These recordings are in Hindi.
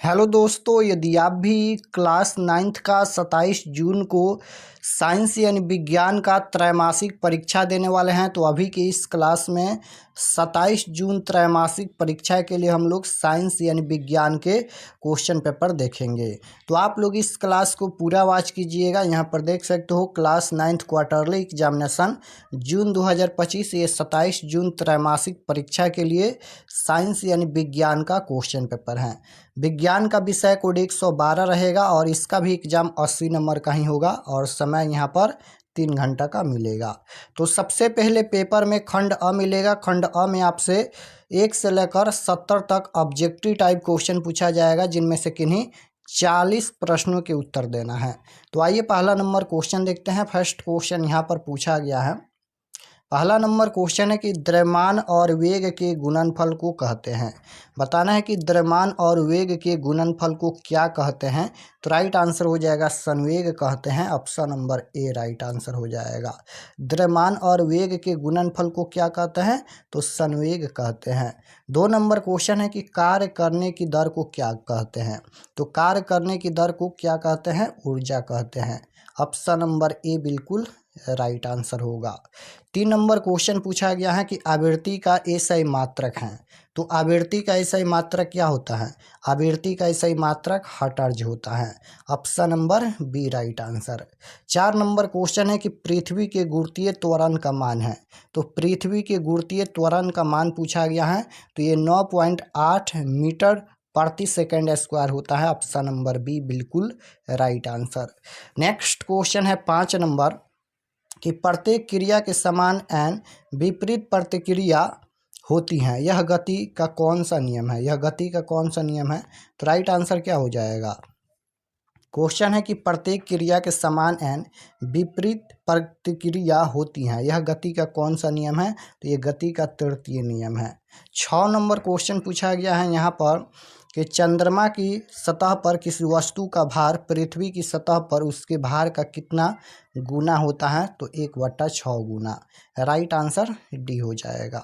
हेलो दोस्तों, यदि आप भी क्लास 9th का 27 जून को साइंस यानी विज्ञान का त्रैमासिक परीक्षा देने वाले हैं तो अभी की इस क्लास में 27 जून त्रैमासिक परीक्षा के लिए हम लोग साइंस यानी विज्ञान के क्वेश्चन पेपर देखेंगे। तो आप लोग इस क्लास को पूरा वॉच कीजिएगा। यहाँ पर देख सकते हो क्लास 9th क्वार्टरली एग्जामिनेशन जून 2025, ये 27 जून त्रैमासिक परीक्षा के लिए साइंस यानी विज्ञान का क्वेश्चन पेपर है। विज्ञान का विषय कोड 112 रहेगा और इसका भी एग्जाम 80 नंबर का ही होगा और समय यहाँ पर 3 घंटा का मिलेगा। तो सबसे पहले पेपर में खंड अ मिलेगा। खंड अ में आपसे 1 से लेकर 70 तक ऑब्जेक्टिव टाइप क्वेश्चन पूछा जाएगा, जिनमें से किन्हीं 40 प्रश्नों के उत्तर देना है। तो आइए पहला नंबर क्वेश्चन देखते हैं। फर्स्ट क्वेश्चन यहाँ पर पूछा गया है। पहला नंबर क्वेश्चन है कि द्रव्यमान और वेग के गुणनफल को कहते हैं। बताना है कि द्रव्यमान और वेग के गुणनफल को क्या कहते हैं। तो राइट आंसर हो जाएगा संवेग कहते हैं। Option number A right answer हो जाएगा। द्रव्यमान और वेग के गुणनफल को क्या कहते हैं, तो संवेग कहते हैं। 2 नंबर क्वेश्चन है कि कार्य करने की दर को क्या कहते हैं। तो कार्य करने की दर को क्या कहते हैं, ऊर्जा कहते हैं। ऑप्शन नंबर ए बिल्कुल राइट आंसर होगा। 3 नंबर क्वेश्चन पूछा गया है कि आवृत्ति का एसआई मात्रक है। तो आवृत्ति का एसआई मात्रक क्या होता है। आवृत्ति का एसआई मात्रक हर्ट्ज होता है। Option number B right answer. 4 number question है कि पृथ्वी के गुरुत्वीय त्वरण का मान है। तो पृथ्वी के गुरुत्वीय त्वरण का मान पूछा गया है। तो ये 9.8 मीटर प्रति सेकंड स्क्वायर होता है। ऑप्शन नंबर बी बिल्कुल राइट आंसर। नेक्स्ट क्वेश्चन है 5 नंबर कि प्रत्येक क्रिया के समान एन विपरीत प्रतिक्रिया होती हैं, यह गति का कौन सा नियम है। यह गति का कौन सा नियम है। तो राइट आंसर क्या हो जाएगा। क्वेश्चन है कि प्रत्येक क्रिया के समान एन विपरीत प्रतिक्रिया होती हैं, यह गति का कौन सा नियम है। तो ये गति का तृतीय नियम है। 6 नंबर क्वेश्चन पूछा गया है यहाँ पर कि चंद्रमा की सतह पर किसी वस्तु का भार पृथ्वी की सतह पर उसके भार का कितना गुना होता है। तो 1/6 गुना। राइट आंसर डी हो जाएगा।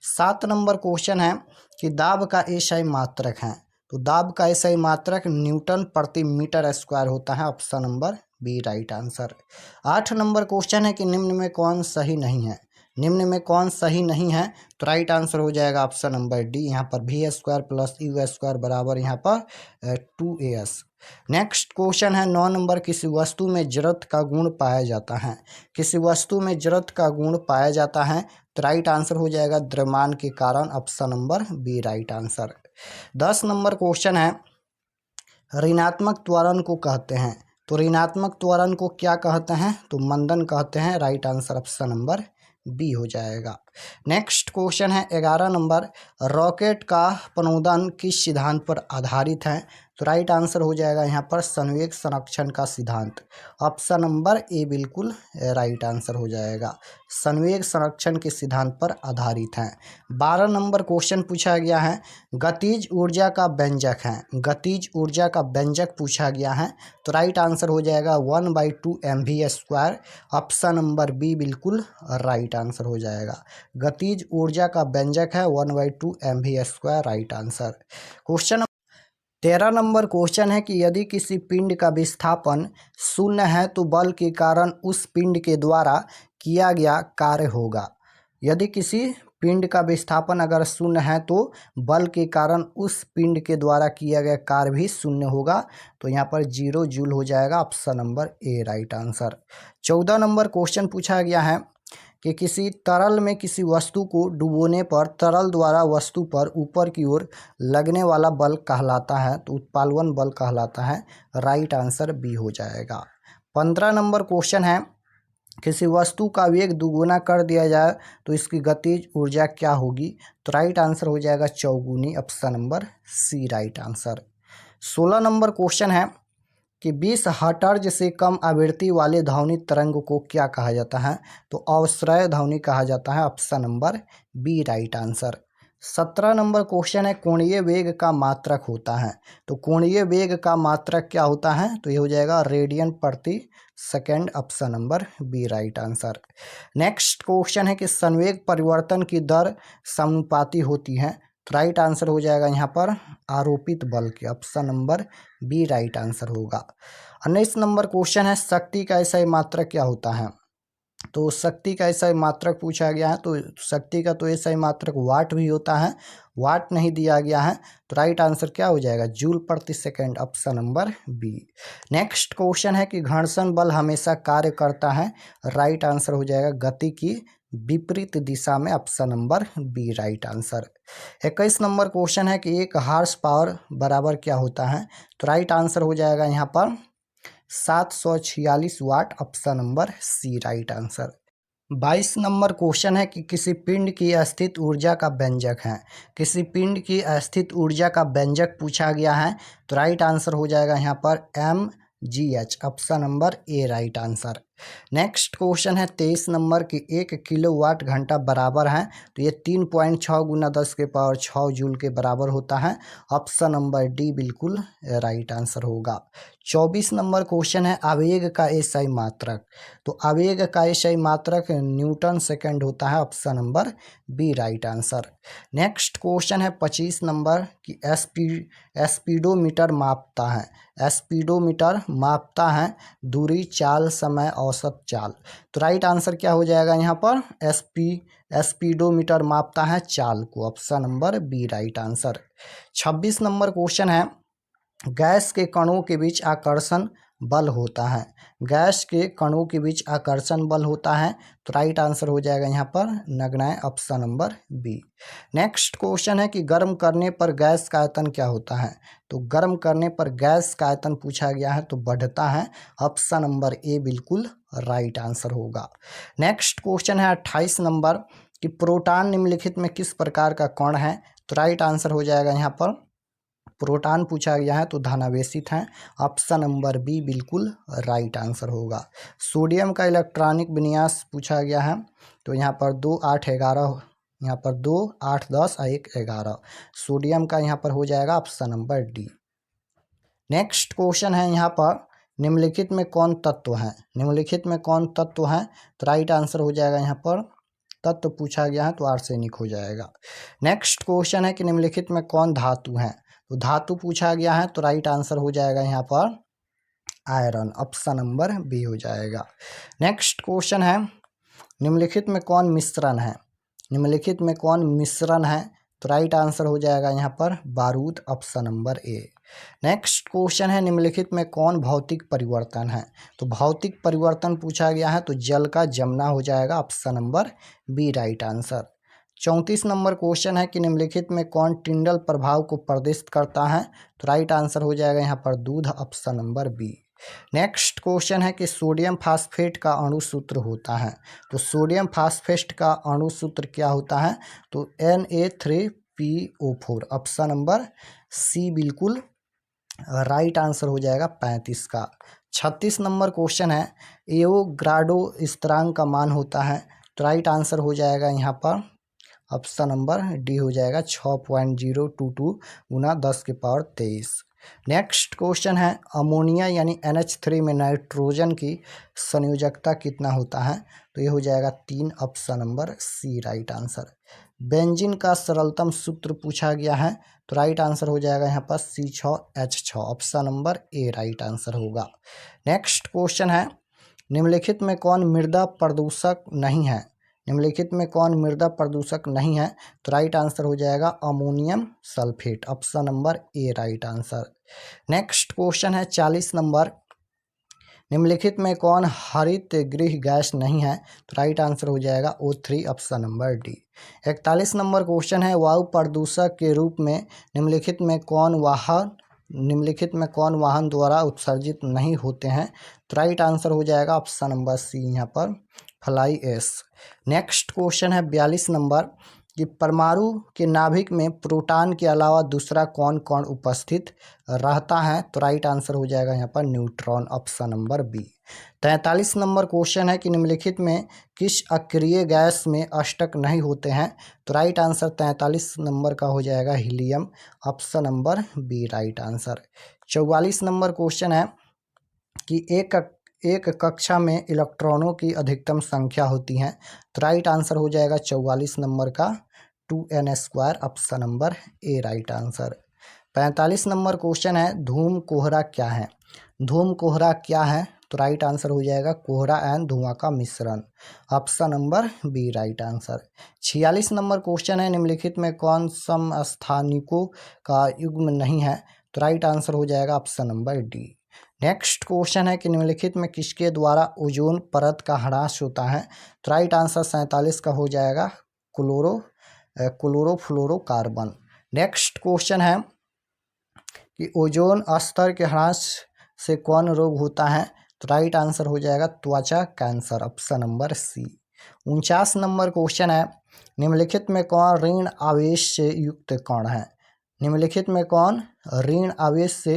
7 नंबर क्वेश्चन है कि दाब का एसआई मात्रक है। तो दाब का एसआई मात्रक न्यूटन प्रति मीटर स्क्वायर होता है। Option number B right answer. 8 number question है कि निम्न में कौन सही नहीं है। निम्न में कौन सही नहीं है। तो राइट आंसर हो जाएगा ऑप्शन नंबर डी। यहाँ पर V square plus U square बराबर यहाँ पर 2as। नेक्स्ट क्वेश्चन है 9 नंबर किसी वस्तु में जड़त्व का गुण पाया जाता है। किसी वस्तु में जड़त्व का गुण पाया जाता है। तो राइट आंसर हो जाएगा द्रव्यमान के कारण। Option number B right answer. 10 number question है ऋणात्मक त्वरण को कहते हैं। तो ऋणात्मक त्वरण को क्या कहते हैं, तो मंदन कहते हैं। Right answer option number B हो जाएगा। नेक्स्ट क्वेश्चन है 11 नंबर रॉकेट का प्रणोदन किस सिद्धांत पर आधारित है। तो राइट आंसर हो जाएगा यहाँ पर संवेग संरक्षण का सिद्धांत। ऑप्शन नंबर ए बिल्कुल राइट आंसर हो जाएगा। संवेग संरक्षण के सिद्धांत पर आधारित है। 12 नंबर क्वेश्चन पूछा गया है गतिज ऊर्जा का व्यंजक है। गतिज ऊर्जा का व्यंजक पूछा गया है। तो राइट आंसर हो जाएगा 1/2 mv²। ऑप्शन नंबर बी बिल्कुल राइट आंसर हो जाएगा। गतिज ऊर्जा का व्यंजक है 1/2 mv²। Right answer. Question 13 number question है कि यदि किसी पिंड का विस्थापन शून्य है तो बल के कारण उस पिंड के द्वारा किया गया कार्य होगा। यदि किसी पिंड का विस्थापन अगर शून्य है तो बल के कारण उस पिंड के द्वारा किया गया कार्य भी शून्य होगा। तो यहाँ पर 0 जूल हो जाएगा। Option number A right answer. 14 number question पूछा गया है कि किसी तरल में किसी वस्तु को डुबोने पर तरल द्वारा वस्तु पर ऊपर की ओर लगने वाला बल कहलाता है। तो उत्प्लावन बल कहलाता है। राइट आंसर बी हो जाएगा। 15 नंबर क्वेश्चन है किसी वस्तु का वेग दुगुना कर दिया जाए तो इसकी गतिज ऊर्जा क्या होगी। तो राइट आंसर हो जाएगा चौगुनी। Option number C right answer. 16 number question है कि 20 हर्ट्ज से कम आवृत्ति वाले ध्वनि तरंग को क्या कहा जाता है। तो अवश्रय ध्वनि कहा जाता है। Option number B right answer. 17 number question है कोणीय वेग का मात्रक होता है। तो कोणीय वेग का मात्रक क्या होता है। तो ये हो जाएगा रेडियन प्रति second. Option number B right answer. Next question है कि संवेग परिवर्तन की दर समानुपाती होती है। तो राइट आंसर हो जाएगा यहाँ पर आरोपित बल के, option number B right answer होगा। 19 नंबर क्वेश्चन है, शक्ति का ऐसा मात्रक क्या होता है? तो शक्ति का ऐसा मात्रक पूछा गया है, तो शक्ति का तो ऐसा मात्रक वाट भी होता है, वाट नहीं दिया गया है, तो राइट आंसर क्या हो जाएगा? जूल प्रति second, option number B. Next question है कि घर्षण बल हमेशा कार्य करता है, राइट आंसर हो जाएगा गति की विपरीत दिशा में, option number B right answer. 21 number question है कि 1 हॉर्स पावर बराबर क्या होता है? तो राइट आंसर हो जाएगा यहाँ पर 746 watt, option number C right answer. 22 number question है कि किसी पिंड की स्थित ऊर्जा का व्यंजक है, किसी पिंड की स्थित ऊर्जा का व्यंजक पूछा गया है, तो राइट आंसर हो जाएगा यहाँ पर mgh, option number A right answer. Next question है 23 नंबर की 1 किलोवाट घंटा बराबर है, तो ये 3.6 गुना 10 के पावर 6 जूल के बराबर होता है, ऑप्शन नंबर डी बिल्कुल राइट आंसर होगा। 24 नंबर क्वेश्चन है आवेग का एसआई मात्रक, तो आवेग का एसआई मात्रक न्यूटन सेकंड होता है, option number B right answer. Next question है 25 नंबर की स्पीडोमीटर मापता है, स्पीडोमीटर मापता है दूरी, चाल, समय, औसत चाल, तो राइट आंसर क्या हो जाएगा यहाँ पर? स्पीडोमीटर मापता है चाल को, option number B right answer. 26 number question है गैस के कणों के बीच आकर्षण बल होता है, गैस के कणों के बीच आकर्षण बल होता है, तो राइट आंसर हो जाएगा यहाँ पर नगण्य, option number B. Next question है कि गर्म करने पर गैस का आयतन क्या होता है? तो गर्म करने पर गैस का आयतन पूछा गया है, तो बढ़ता है, ऑप्शन नंबर ए बिल्कुल राइट आंसर होगा। नेक्स्ट क्वेश्चन है 28 नंबर कि प्रोटॉन निम्नलिखित में किस प्रकार का कण है? तो राइट आंसर हो जाएगा यहाँ पर प्रोटॉन पूछा गया है, तो धनावेशित हैं, ऑप्शन नंबर बी बिल्कुल राइट आंसर होगा। सोडियम का इलेक्ट्रॉनिक विन्यास पूछा गया है, तो यहाँ पर 2 8 11, यहाँ पर 2 8 10 और 1 11, सोडियम का यहाँ पर हो जाएगा option number D. Next question है यहाँ पर निम्नलिखित में कौन तत्व है? निम्नलिखित में कौन तत्व है? तो राइट आंसर हो जाएगा यहाँ पर तत्व पूछा गया है, तो आर्सेनिक हो जाएगा। नेक्स्ट क्वेश्चन है कि निम्नलिखित में कौन धातु है? तो धातु पूछा गया है, तो राइट आंसर हो जाएगा यहाँ पर आयरन, ऑप्शन नंबर बी हो जाएगा। नेक्स्ट क्वेश्चन है निम्नलिखित में कौन मिश्रण है? निम्नलिखित में कौन मिश्रण है? तो राइट आंसर हो जाएगा यहाँ पर बारूद, ऑप्शन नंबर ए। नेक्स्ट क्वेश्चन है निम्नलिखित में कौन भौतिक परिवर्तन है? तो भौतिक परिवर्तन पूछा गया है, तो जल का जमना हो जाएगा, option number B right answer. 34 number question है कि निम्नलिखित में कौन टिंडल प्रभाव को प्रदर्शित करता है? तो राइट आंसर हो जाएगा यहाँ पर दूध, option number B. Next question है कि सोडियम फास्फेट का अणु सूत्र होता है, तो सोडियम फास्फेट का अणु सूत्र क्या होता है? तो Na3PO4, ऑप्शन नंबर सी बिल्कुल राइट आंसर हो जाएगा 35 का। 36 नंबर क्वेश्चन है एवोगाड्रो स्थिरांक का मान होता है, तो राइट आंसर हो जाएगा यहाँ पर ऑप्शन नंबर डी हो जाएगा 6.022 गुना 10 के पावर 23। नेक्स्ट क्वेश्चन है अमोनिया यानी NH3 में नाइट्रोजन की संयोजकता कितना होता है? तो ये हो जाएगा 3, option number C right answer. Benzene का सरलतम सूत्र पूछा गया है, तो राइट आंसर हो जाएगा यहाँ पर C6H6, option number A right answer होगा। नेक्स्ट क्वेश्चन है निम्नलिखित में कौन मृदा प्रदूषक नहीं है? निम्नलिखित में कौन मृदा प्रदूषक नहीं है? तो राइट आंसर हो जाएगा ammonium sulphate, option number A right answer. Next question है 40 नंबर निम्नलिखित में कौन हरित गृह गैस नहीं है? तो राइट आंसर हो जाएगा O3, option number D. 41 number question है वायु प्रदूषक के रूप में निम्नलिखित में कौन वाहन द्वारा उत्सर्जित नहीं होते हैं? तो राइट आंसर हो जाएगा ऑप्शन नंबर सी यहाँ पर फ्लाई एश। नेक्स्ट क्वेश्चन है 42 नंबर कि परमाणु के नाभिक में प्रोटॉन के अलावा दूसरा कौन कौन उपस्थित रहता है? तो राइट आंसर हो जाएगा यहाँ पर neutron, option number B. 43 number question है कि निम्नलिखित में किस अक्रिय गैस में अष्टक नहीं होते हैं? तो राइट आंसर 43 नंबर का हो जाएगा helium, option number B right answer. 44 number question है कि एक कक्षा में इलेक्ट्रॉनों की अधिकतम संख्या होती है, तो राइट आंसर हो जाएगा 44 नंबर का 2n²। Option number A right answer. 45 number question है, धूम कोहरा क्या है? धूम कोहरा क्या है? तो राइट आंसर हो जाएगा कोहरा एंड धुआं का मिश्रण। Option number B right answer. 46 number question है, निम्नलिखित में कौन समस्थानिकों का युग्म नहीं है? तो राइट आंसर हो जाएगा option number D. Next question है कि निम्नलिखित में किसके द्वारा ओजोन परत का ह्रास होता है? तो राइट आंसर 47 का हो जाएगा क्लोरोफ्लोरोकार्बन। नेक्स्ट क्वेश्चन है कि ओजोन स्तर के ह्रास से कौन रोग होता है? तो राइट आंसर हो जाएगा त्वचा cancer. Option number C. 49 number question है, निम्नलिखित में कौन ऋण आवेश से युक्त कण है? निम्नलिखित में कौन ऋण आवेश से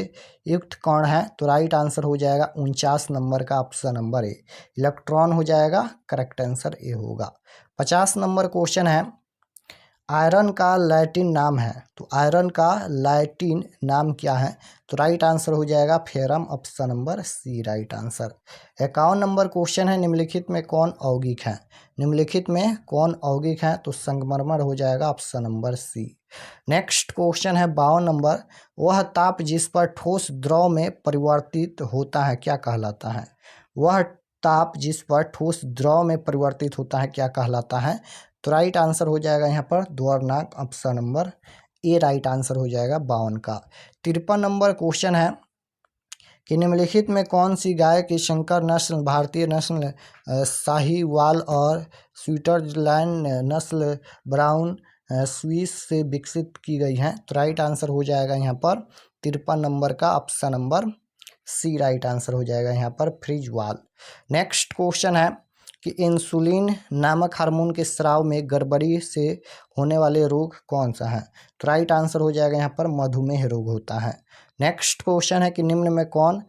युक्त कण है? तो राइट आंसर हो जाएगा 49 नंबर का ऑप्शन नंबर ए, इलेक्ट्रॉन हो जाएगा। करेक्ट आंसर ए होगा। 50 नंबर क्वेश्चन है, आयरन का लैटिन नाम है? तो आयरन का लैटिन नाम क्या है? तो राइट आंसर हो जाएगा ferrum. Option number C right answer. 51 number question है, निम्नलिखित में कौन यौगिक है? निम्नलिखित में कौन यौगिक है? तो संगमरमर हो जाएगा। Option number C. Next question है 52 नंबर, वह ताप जिस पर ठोस द्रव में परिवर्तित होता है क्या कहलाता है? वह ताप जिस पर ठोस द्रव में परिवर्तित होता है क्या कहलाता है? तो राइट आंसर हो जाएगा यहाँ पर द्वारनाक। Option number A right answer हो जाएगा 52 का। 53 नंबर क्वेश्चन है कि निम्नलिखित में कौन सी गाय की संकर नस्ल भारतीय नस्ल साहीवाल और स्विट्जरलैंड नस्ल ब्राउन स्विस से विकसित की गई है? तो राइट आंसर हो जाएगा यहाँ पर 53 नंबर का option number C right answer हो जाएगा यहाँ पर फ्रिजवाल। नेक्स्ट क्वेश्चन है कि इंसुलिन नामक हार्मोन के स्राव में गड़बड़ी से होने वाले रोग कौन सा है? तो राइट आंसर हो जाएगा यहाँ पर मधुमेह रोग होता है। नेक्स्ट क्वेश्चन है कि निम्न में कौन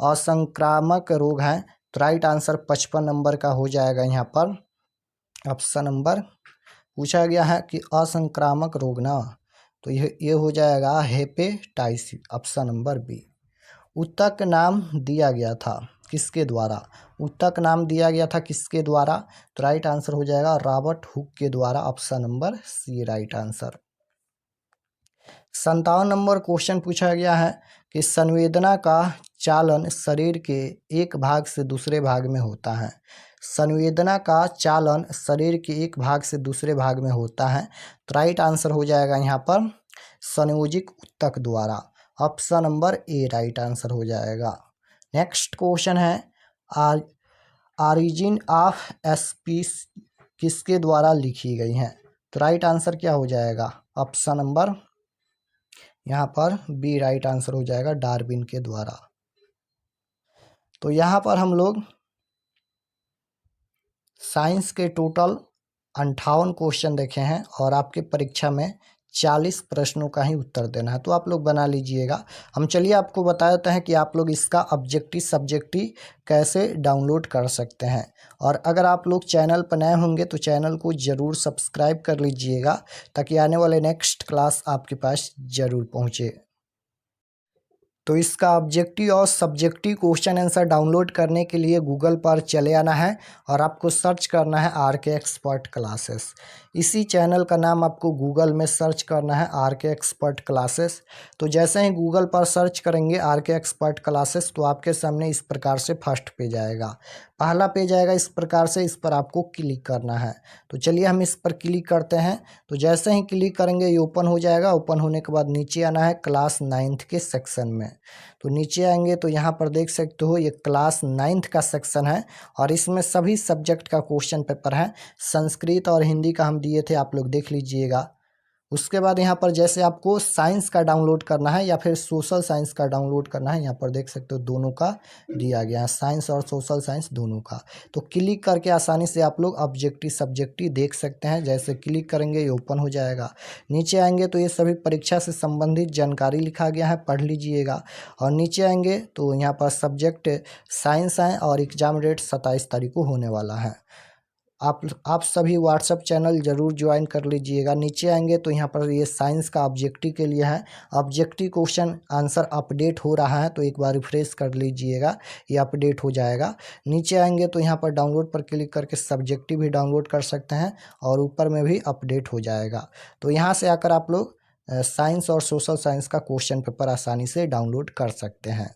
असंक्रामक रोग है? तो राइट आंसर 55 नंबर का हो जाएगा यहाँ पर ऑप्शन नंबर, पूछा गया है कि असंक्रामक रोग ना, तो ये हो जाएगा हेपेटाइटिस। Option number B. ऊतक नाम दिया गया था किसके द्वारा? ऊतक नाम दिया गया था किसके द्वारा? तो राइट आंसर हो जाएगा रॉबर्ट हुक के द्वारा। Option number C right answer. 57 number question पूछा गया है कि संवेदना का चालन शरीर के एक भाग से दूसरे भाग में होता है। संवेदना का चालन शरीर के एक भाग से दूसरे भाग में होता है। तो राइट आंसर हो जाएगा यहाँ पर संयोजिक ऊतक द्वारा। Option number A right answer हो जाएगा। नेक्स्ट क्वेश्चन है ऑरिजिन ऑफ स्पीसीज किसके द्वारा लिखी गई है? तो राइट आंसर क्या हो जाएगा? ऑप्शन नंबर यहाँ पर बी राइट आंसर हो जाएगा डार्विन के द्वारा। तो यहाँ पर हम लोग साइंस के टोटल 58 क्वेश्चन देखे हैं और आपके परीक्षा में 40 प्रश्नों का ही उत्तर देना है, तो आप लोग बना लीजिएगा। हम चलिए आपको बता देते हैं कि आप लोग इसका ऑब्जेक्टिव सब्जेक्टिव कैसे डाउनलोड कर सकते हैं। और अगर आप लोग चैनल पर नए होंगे तो चैनल को ज़रूर सब्सक्राइब कर लीजिएगा ताकि आने वाले नेक्स्ट क्लास आपके पास ज़रूर पहुँचे। तो इसका ऑब्जेक्टिव और सब्जेक्टिव क्वेश्चन आंसर डाउनलोड करने के लिए गूगल पर चले आना है और आपको सर्च करना है RK एक्सपर्ट क्लासेस। इसी चैनल का नाम आपको गूगल में सर्च करना है RK एक्सपर्ट क्लासेस। तो जैसे ही गूगल पर सर्च करेंगे RK एक्सपर्ट क्लासेस तो आपके सामने इस प्रकार से फर्स्ट पेज आएगा। पहला पेज आएगा इस प्रकार से, इस पर आपको क्लिक करना है। तो चलिए हम इस पर क्लिक करते हैं। तो जैसे ही क्लिक करेंगे ये ओपन हो जाएगा। ओपन होने के बाद नीचे आना है क्लास 9th के सेक्शन में। तो नीचे आएंगे तो यहाँ पर देख सकते हो ये क्लास 9th का सेक्शन है और इसमें सभी सब्जेक्ट का क्वेश्चन पेपर है। संस्कृत और हिंदी का हम दिए थे, आप लोग देख लीजिएगा। उसके बाद यहाँ पर जैसे आपको साइंस का डाउनलोड करना है या फिर सोशल साइंस का डाउनलोड करना है, यहाँ पर देख सकते हो दोनों का दिया गया है, साइंस और सोशल साइंस दोनों का। तो क्लिक करके आसानी से आप लोग ऑब्जेक्टिव सब्जेक्टिव देख सकते हैं। जैसे क्लिक करेंगे ये ओपन हो जाएगा। नीचे आएंगे तो ये सभी परीक्षा से संबंधित जानकारी लिखा गया है, पढ़ लीजिएगा। और नीचे आएंगे तो यहाँ पर सब्जेक्ट साइंस है और एग्जाम डेट 27 तारीख को होने वाला है। आप सभी व्हाट्सएप चैनल ज़रूर ज्वाइन कर लीजिएगा। नीचे आएंगे तो यहाँ पर ये साइंस का ऑब्जेक्टिव के लिए है, ऑब्जेक्टिव क्वेश्चन आंसर अपडेट हो रहा है, तो एक बार रिफ्रेश कर लीजिएगा, ये अपडेट हो जाएगा। नीचे आएंगे तो यहाँ पर डाउनलोड पर क्लिक करके सब्जेक्टिव भी डाउनलोड कर सकते हैं और ऊपर में भी अपडेट हो जाएगा। तो यहाँ से आकर आप लोग साइंस और सोशल साइंस का क्वेश्चन पेपर आसानी से डाउनलोड कर सकते हैं।